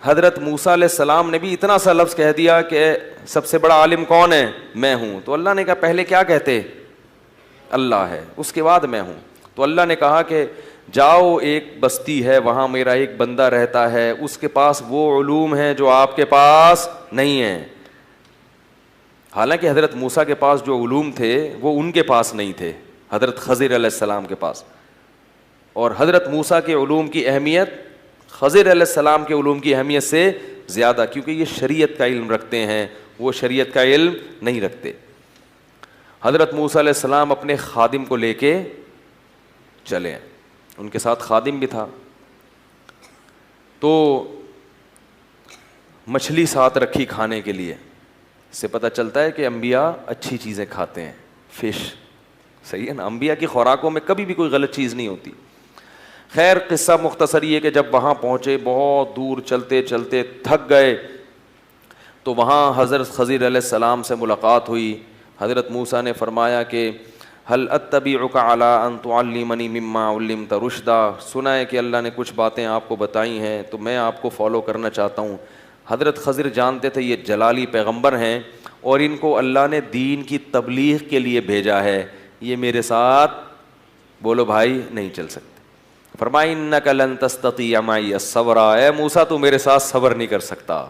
حضرت موسیٰ علیہ السلام نے بھی اتنا سا لفظ کہہ دیا کہ سب سے بڑا عالم کون ہے؟ میں ہوں. تو اللہ نے کہا پہلے کیا کہتے؟ اللہ ہے, اس کے بعد میں ہوں. تو اللہ نے کہا کہ جاؤ ایک بستی ہے وہاں میرا ایک بندہ رہتا ہے, اس کے پاس وہ علوم ہیں جو آپ کے پاس نہیں ہیں. حالانکہ حضرت موسیٰ کے پاس جو علوم تھے وہ ان کے پاس نہیں تھے, حضرت خضر علیہ السلام کے پاس. اور حضرت موسیٰ کے علوم کی اہمیت خضر علیہ السلام کے علوم کی اہمیت سے زیادہ, کیونکہ یہ شریعت کا علم رکھتے ہیں, وہ شریعت کا علم نہیں رکھتے. حضرت موسیٰ علیہ السلام اپنے خادم کو لے کے چلے, ان کے ساتھ خادم بھی تھا. تو مچھلی ساتھ رکھی کھانے کے لیے, اس سے پتہ چلتا ہے کہ انبیاء اچھی چیزیں کھاتے ہیں. فش صحیح ہے نا, انبیاء کی خوراکوں میں کبھی بھی کوئی غلط چیز نہیں ہوتی. خیر قصہ مختصر یہ کہ جب وہاں پہنچے, بہت دور چلتے چلتے تھک گئے, تو وہاں حضرت خضر علیہ السلام سے ملاقات ہوئی. حضرت موسیٰ نے فرمایا کہ هل اتبعک علی ان تعلمنی مما علمت رشدا, سنا ہے کہ اللہ نے کچھ باتیں آپ کو بتائی ہیں تو میں آپ کو فالو کرنا چاہتا ہوں. حضرت خضر جانتے تھے یہ جلالی پیغمبر ہیں اور ان کو اللہ نے دین کی تبلیغ کے لیے بھیجا ہے, یہ میرے ساتھ بولو بھائی نہیں چل سکتے. فرمایا انک لن تستطیع معی الصبر, اے موسیٰ تو میرے ساتھ صبر نہیں کر سکتا.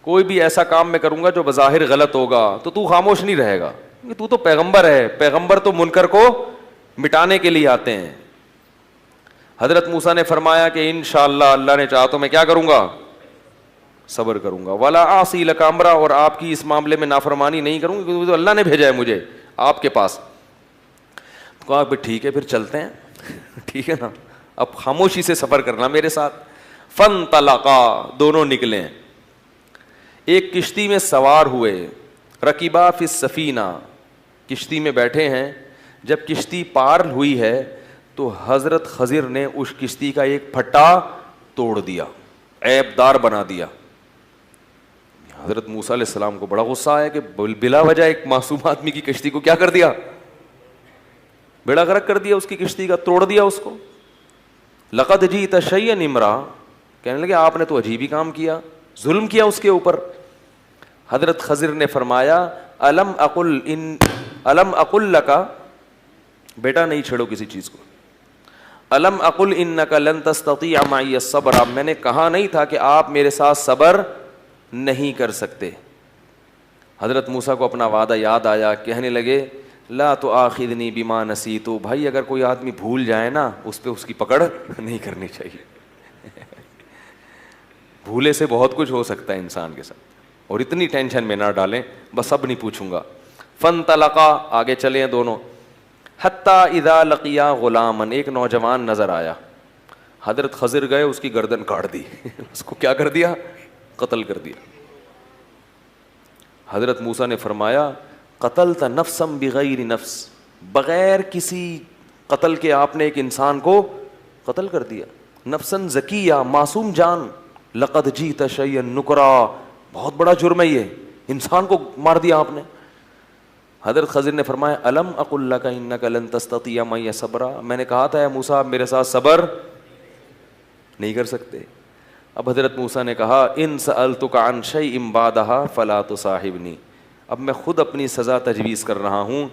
کوئی بھی ایسا کام میں کروں گا جو بظاہر غلط ہوگا تو خاموش نہیں رہے گا, تو تو پیغمبر ہے, پیغمبر تو منکر کو مٹانے کے لیے آتے ہیں. حضرت موسیٰ نے فرمایا کہ انشاءاللہ اللہ نے چاہا تو میں کیا کروں گا؟ صبر کروں گا. ولا اعصی لک امرا, اور آپ کی اس معاملے میں نافرمانی نہیں کروں گا کیونکہ تو اللہ نے بھیجا ہے مجھے آپ کے پاس. تو کہا کہ ٹھیک ہے پھر چلتے ہیں. ٹھیک ہے نا, اب خاموشی سے سفر کرنا میرے ساتھ. فانطلقا, دونوں نکلے, ایک کشتی میں سوار ہوئے. رکبا فی السفینہ, کشتی میں بیٹھے ہیں. جب کشتی پار ہوئی ہے تو حضرت خضر نے اس کشتی کا ایک پھٹا توڑ دیا, عیب دار بنا دیا. حضرت موسیٰ علیہ السلام کو بڑا غصہ آیا کہ بلا وجہ ایک معصوم آدمی کی کشتی کو کیا کر دیا, بیڑا غرق کر دیا, اس کی کشتی کا توڑ دیا اس کو. لقد جئت شیئا امرا, کہنے لگے آپ نے تو عجیب ہی کام کیا, ظلم کیا اس کے اوپر. حضرت خضر نے فرمایا الم اقل لکا, بیٹا نہیں چھیڑو کسی چیز کو. الم اقل انک لن تستطیع معی الصبر, میں نے کہا نہیں تھا کہ آپ میرے ساتھ صبر نہیں کر سکتے. حضرت موسیٰ کو اپنا وعدہ یاد آیا, کہنے لگے لا تؤاخذنی بما نسیت, بھائی اگر کوئی آدمی بھول جائے نا اس پہ اس کی پکڑ نہیں کرنی چاہیے. بھولے سے بہت کچھ ہو سکتا ہے انسان کے ساتھ, اور اتنی ٹینشن میں نہ ڈالیں, بس اب نہیں پوچھوں گا. فانطلقا, آگے چلے دونوں. حتی اذا لقیا غلاما, ایک نوجوان نظر آیا. حضرت خضر گئے, اس کی گردن کاٹ دی. اس کو کیا کر دیا؟ قتل کر دیا. حضرت موسیٰ نے فرمایا قتلت نفسا بغیر نفس, بغیر کسی قتل کے آپ نے ایک انسان کو قتل کر دیا. نفسا زکیہ, معصوم جان. لقد جئت شیئا نکرا, بہت بڑا جرم ہے یہ, انسان کو مار دیا آپ نے. حضرت خضر نے فرمایا الم اقل لک انک لن تستطیع معی صبرا, میں نے کہا تھا اے موسیٰ آپ میرے ساتھ صبر نہیں کر سکتے. اب حضرت موسیٰ نے کہا ان سألتک عن شیء بعدها فلا تصاحبنی, اب میں خود اپنی سزا تجویز کر رہا ہوں,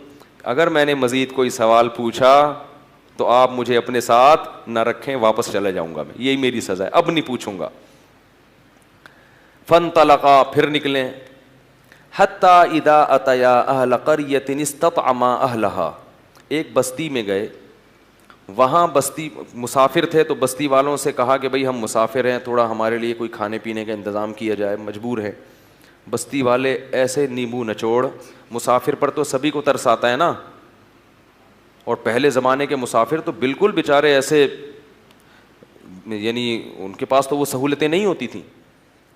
اگر میں نے مزید کوئی سوال پوچھا تو آپ مجھے اپنے ساتھ نہ رکھیں, واپس چلا جاؤں گا میں, یہی میری سزا ہے, اب نہیں پوچھوں گا. فانطلقا, پھر نکلیں. حتی اذا اتیا اہل قریۃ استطعما اہلہا, ایک بستی میں گئے. وہاں بستی مسافر تھے تو بستی والوں سے کہا کہ بھئی ہم مسافر ہیں, تھوڑا ہمارے لیے کوئی کھانے پینے کا انتظام کیا جائے, مجبور ہے. بستی والے ایسے نیمبو نچوڑ, مسافر پر تو سبھی کو ترس آتا ہے نا, اور پہلے زمانے کے مسافر تو بالکل بیچارے ایسے, یعنی ان کے پاس تو وہ سہولتیں نہیں ہوتی تھیں.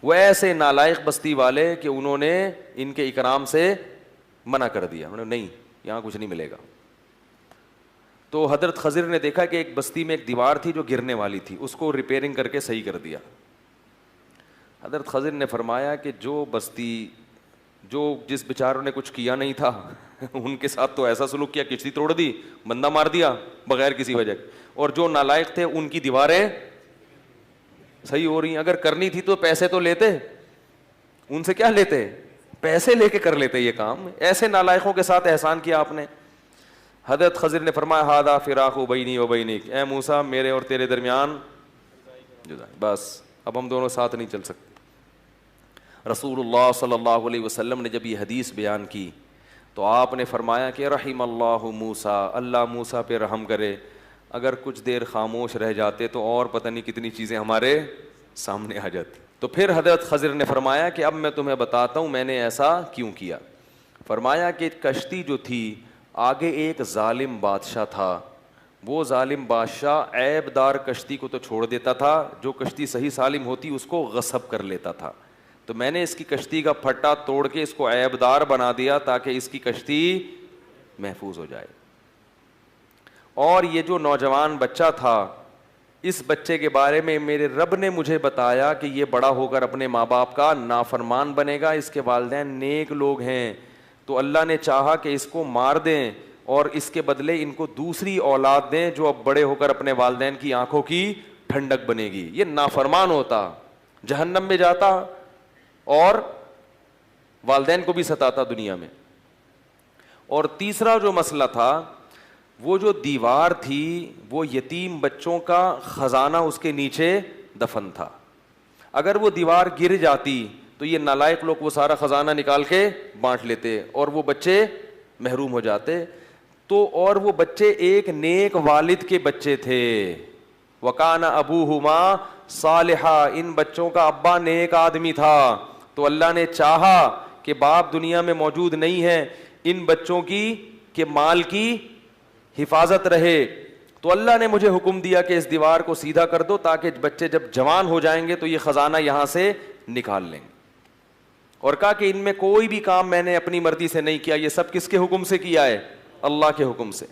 وہ ایسے نالائق بستی والے کہ انہوں نے ان کے اکرام سے منع کر دیا, انہوں نے نہیں یہاں کچھ نہیں ملے گا. تو حضرت خضر نے دیکھا کہ ایک بستی میں ایک دیوار تھی جو گرنے والی تھی, اس کو ریپیئرنگ کر کے صحیح کر دیا. حضرت خضر نے فرمایا کہ جو بستی, جو جس بیچاروں نے کچھ کیا نہیں تھا ان کے ساتھ تو ایسا سلوک کیا, کشتی توڑ دی, بندہ مار دیا بغیر کسی وجہ, اور جو نالائق تھے ان کی دیواریں صحیح ہو رہی ہیں. اگر کرنی تھی تو پیسے تو لیتے, ان سے کیا لیتے, پیسے لے کے کر لیتے یہ کام. ایسے نالائقوں کے ساتھ احسان کیا آپ نے. حضرت خضر نے فرمایا ھذا فراق بینی و بینک, اے موسیٰ میرے اور تیرے درمیان جدائی, بس اب ہم دونوں ساتھ نہیں چل سکتے. رسول اللہ صلی اللہ علیہ وسلم نے جب یہ حدیث بیان کی تو آپ نے فرمایا کہ رحم اللہ موسیٰ, اللہ موسیٰ پہ رحم کرے. اگر کچھ دیر خاموش رہ جاتے تو اور پتہ نہیں کتنی چیزیں ہمارے سامنے آ جاتی. تو پھر حضرت خضر نے فرمایا کہ اب میں تمہیں بتاتا ہوں میں نے ایسا کیوں کیا. فرمایا کہ کشتی جو تھی آگے ایک ظالم بادشاہ تھا, وہ ظالم بادشاہ عیب دار کشتی کو تو چھوڑ دیتا تھا, جو کشتی صحیح سالم ہوتی اس کو غصب کر لیتا تھا. تو میں نے اس کی کشتی کا پھٹا توڑ کے اس کو عیب دار بنا دیا تاکہ اس کی کشتی محفوظ ہو جائے. اور یہ جو نوجوان بچہ تھا, اس بچے کے بارے میں میرے رب نے مجھے بتایا کہ یہ بڑا ہو کر اپنے ماں باپ کا نافرمان بنے گا, اس کے والدین نیک لوگ ہیں, تو اللہ نے چاہا کہ اس کو مار دیں اور اس کے بدلے ان کو دوسری اولاد دیں جو اب بڑے ہو کر اپنے والدین کی آنکھوں کی ٹھنڈک بنے گی. یہ نافرمان ہوتا, جہنم میں جاتا اور والدین کو بھی ستاتا دنیا میں. اور تیسرا جو مسئلہ تھا, وہ جو دیوار تھی وہ یتیم بچوں کا خزانہ اس کے نیچے دفن تھا. اگر وہ دیوار گر جاتی تو یہ نالائق لوگ وہ سارا خزانہ نکال کے بانٹ لیتے اور وہ بچے محروم ہو جاتے. تو اور وہ بچے ایک نیک والد کے بچے تھے, وَكَانَ أَبُوهُمَا صَالِحًا, ان بچوں کا ابا نیک آدمی تھا. تو اللہ نے چاہا کہ باپ دنیا میں موجود نہیں ہے, ان بچوں کی کہ مال کی حفاظت رہے, تو اللہ نے مجھے حکم دیا کہ اس دیوار کو سیدھا کر دو تاکہ بچے جب جوان ہو جائیں گے تو یہ خزانہ یہاں سے نکال لیں گے. اور کہا کہ ان میں کوئی بھی کام میں نے اپنی مرضی سے نہیں کیا, یہ سب کس کے حکم سے کیا ہے, اللہ کے حکم سے.